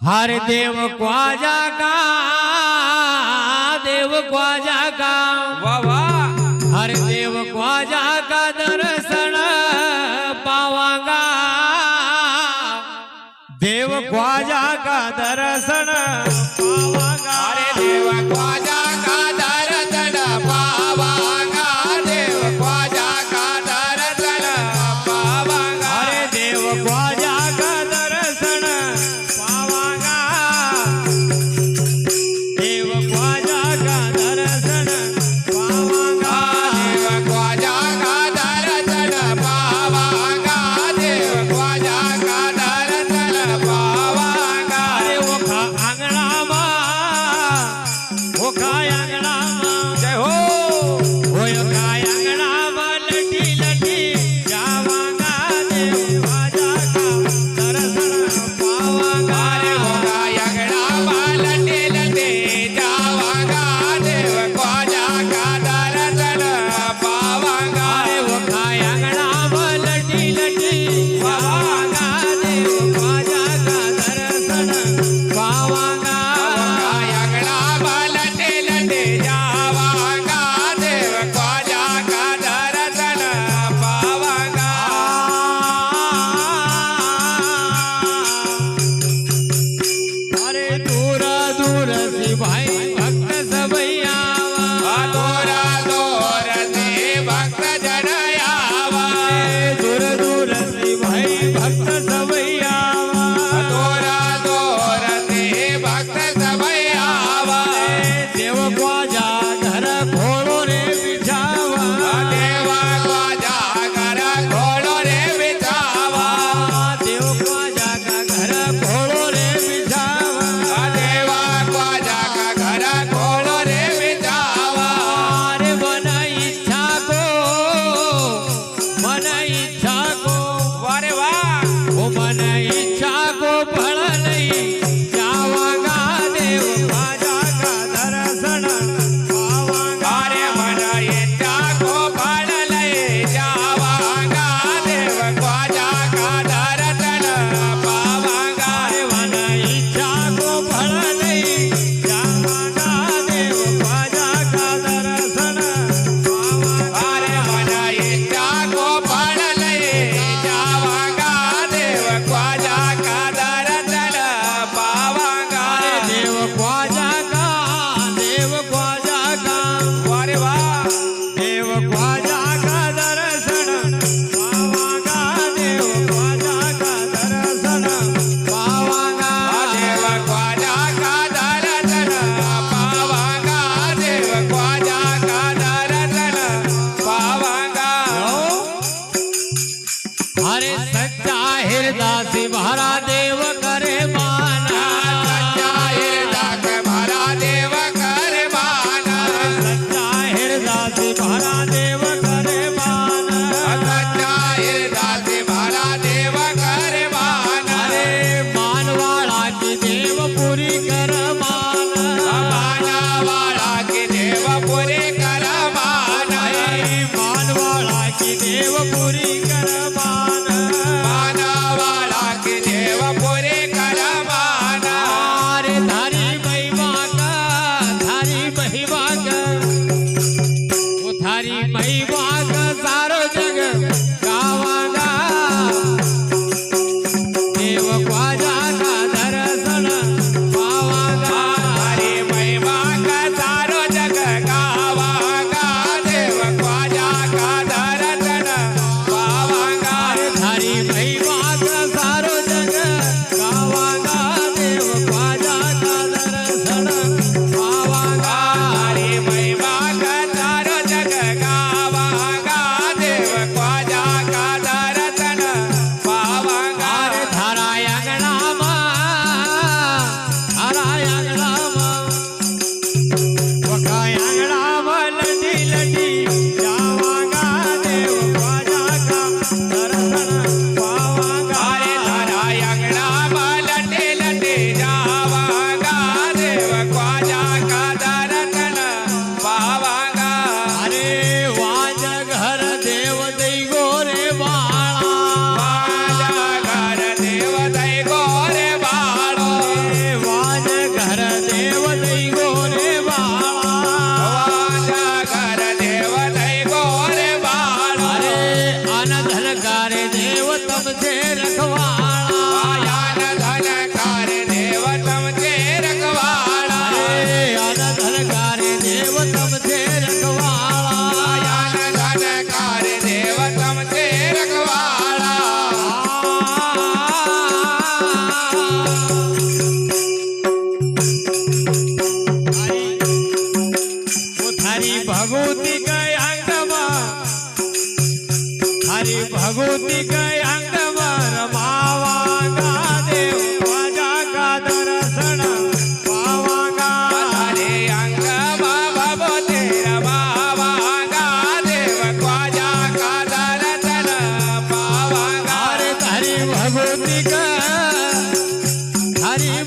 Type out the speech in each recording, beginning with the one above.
हर देव ख्वाजा का देव ख्वाजा का वाह वाह हर देव ख्वाजा का दर्शन पावांगा देव ख्वाजा का दर्शन पावांगा अरे देव ख्वाजा का दर्शन पावांगा देव ख्वाजा का दर्शन पावांगा अरे देव ख्वाजा का दर्शन पावांगा देव ख्वाजा का दर्शन पावांगा देव ख्वाजा का दर्शन पावांगा देव ख्वाजा का दर्शन पावांगा अरे वो खा आंगणा मा वो खा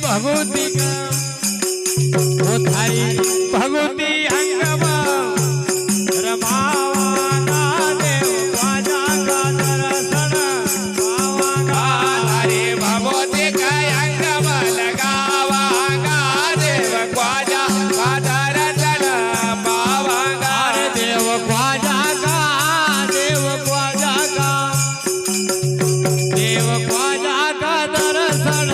भगवती ओ थारी भगवती अंगम रमावाना देव ख्वाजा का दर्शन पावांगा हरे भगवती काय अंगम लगावांगा देव ख्वाजा का दर्शन पावांगा अरे देव ख्वाजा का देव ख्वाजा का देव ख्वाजा का दर्शन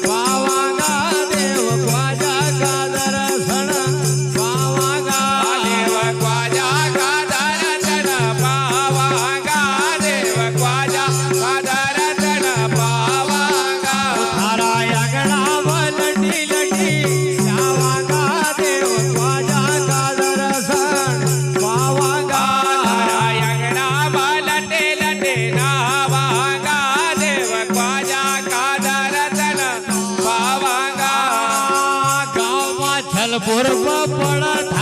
पावांगा देव ख्वाजा का दर्शन पावांगा देव ख्वाजा का दर्शन पावांगा देव ख्वाजा का दर्शन पावांगा थारा अंगणा लटी लटी जावांगा देव ख्वाजा का दर्शन पावांगा अंगणा लटे लटे नावांगा देव ख्वाजा का दर्शन पावांगा गाँव में छलपुर पड़त